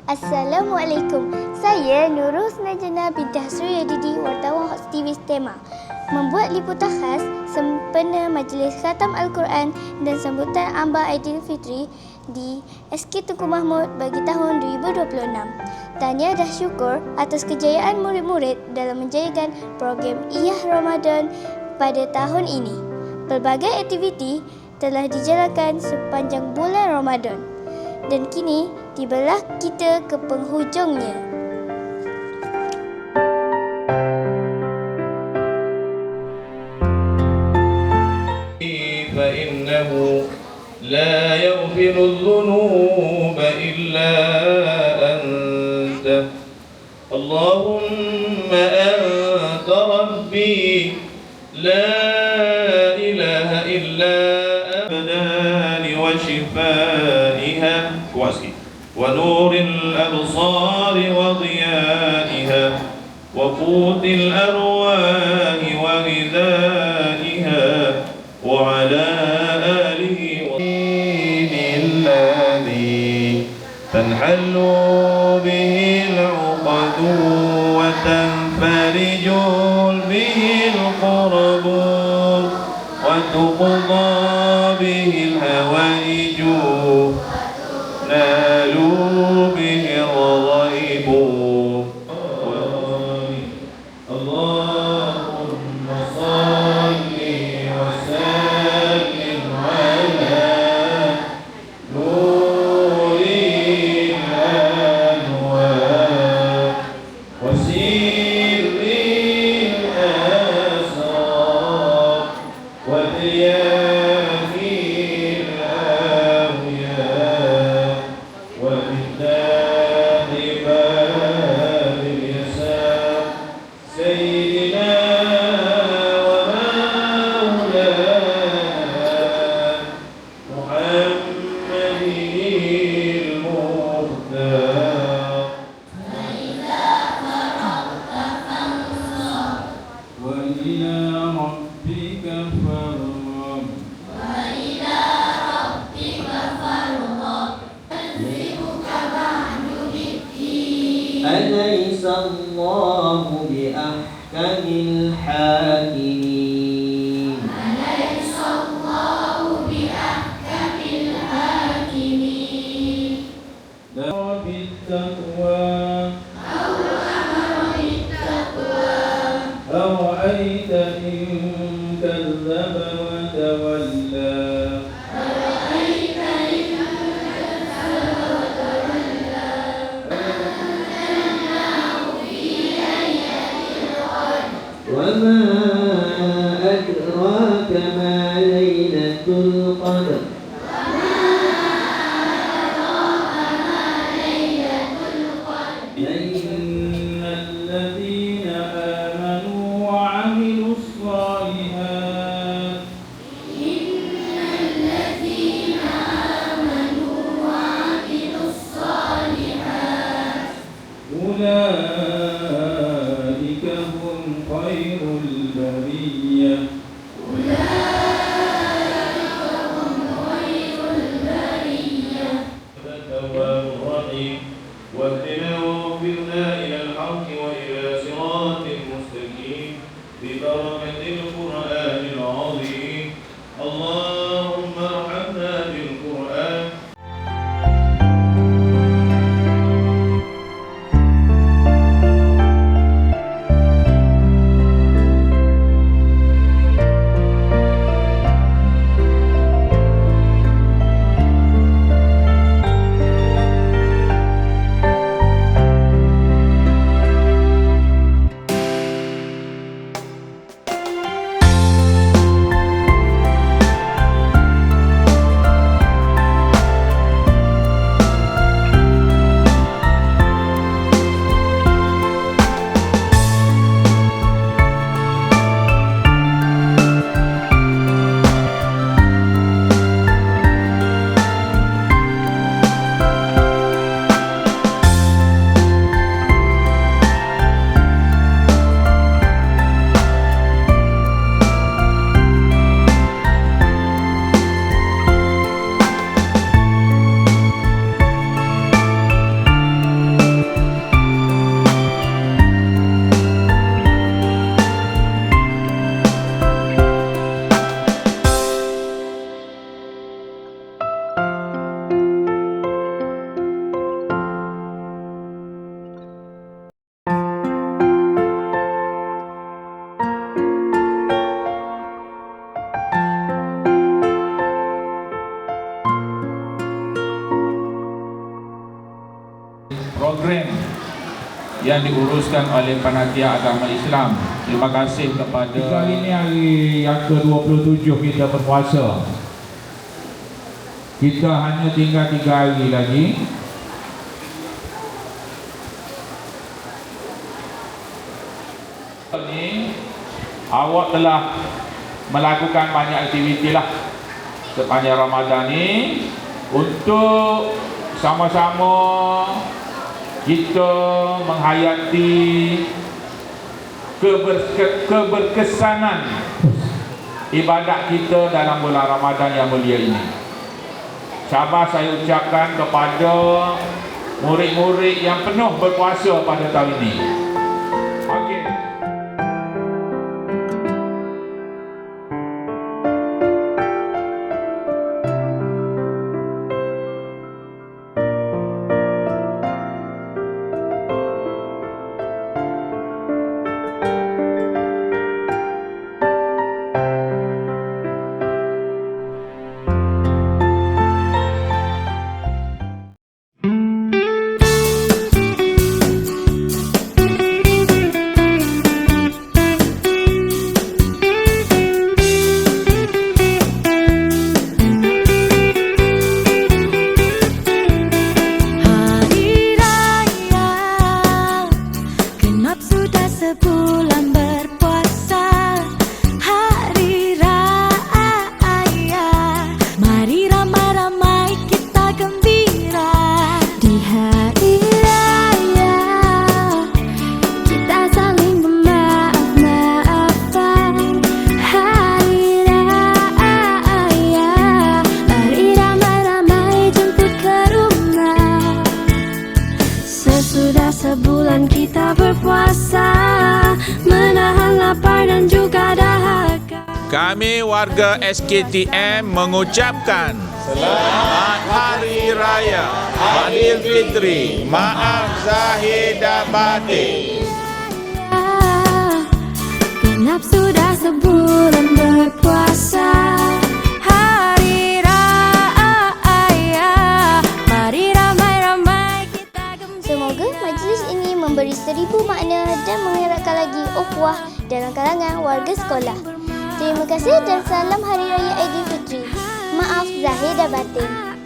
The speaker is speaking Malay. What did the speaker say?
Assalamualaikum. Saya Nurul Najana binti Hasrul Yadidi, wartawan Hots TV STEMA, membuat liputan khas sempena Majlis Khatam Al-Quran dan sambutan Amba Aidilfitri di SK Tunku Mahmud bagi tahun 2026. Tahniah dan syukur atas kejayaan murid-murid dalam menjayakan program Iyah Ramadan pada tahun ini. Pelbagai aktiviti telah dijalankan sepanjang bulan Ramadan dan kini tibalah kita ke penghujungnya. فإنه لا يغفر الذنوب إلا أنت اللهم أنت ربي لا إله إلا أبدان وشفائها ونور الأبصار وضيائها وقوت الأرواح وغذائها وعلى آله الذي تنحل به العقد وتنفرج به القرب وتقضى به الهوائج نال به الرغائب اللهم صل وسلم على نور الأنوار وسر الأسرار وضياء الأولياء ومفتاح باب اليسار سيدنا أليس الله بأحكم الحاكمين أليس الله بأحكم الحاكمين أمر بالتقوى أرأيت إن كذب وتولى وما أدراك ما ليلة القدر إن الذين آمنوا وعملوا الصالحات أولئك هم خير البرية التواب الرحيم واهدنا واغفرنا إلى الحق وإلى صراط مستقيم ببركة القرآن العظيم اللهم ارحمنا بالقرآن. program yang diuruskan oleh Panitia Agama Islam. Terima kasih kepada hari ini, hari yang ke-27 kita berpuasa. Kita hanya tinggal 3 hari lagi. Ini awak telah melakukan banyak aktiviti lah sepanjang Ramadan ni untuk sama-sama kita menghayati keberkesanan ibadat kita dalam bulan Ramadan yang mulia ini. Sabar saya ucapkan kepada murid-murid yang penuh berpuasa pada tahun ini. Okey. Sebulan kita berpuasa, menahan lapar dan juga dahaga. Kami warga SKTM mengucapkan Selamat Hari Raya Aidilfitri. Maaf zahir dan batin. Genap sudah sebulan berpuasa. Hari Raya, mari ramai-ramai kita gembira. Semoga majlis ini memberi 1000 makna dan menggerakkan lagi ukhuwah dalam kalangan warga sekolah. Terima kasih dan salam Hari Raya Aidilfitri. Maaf zahir dan batin.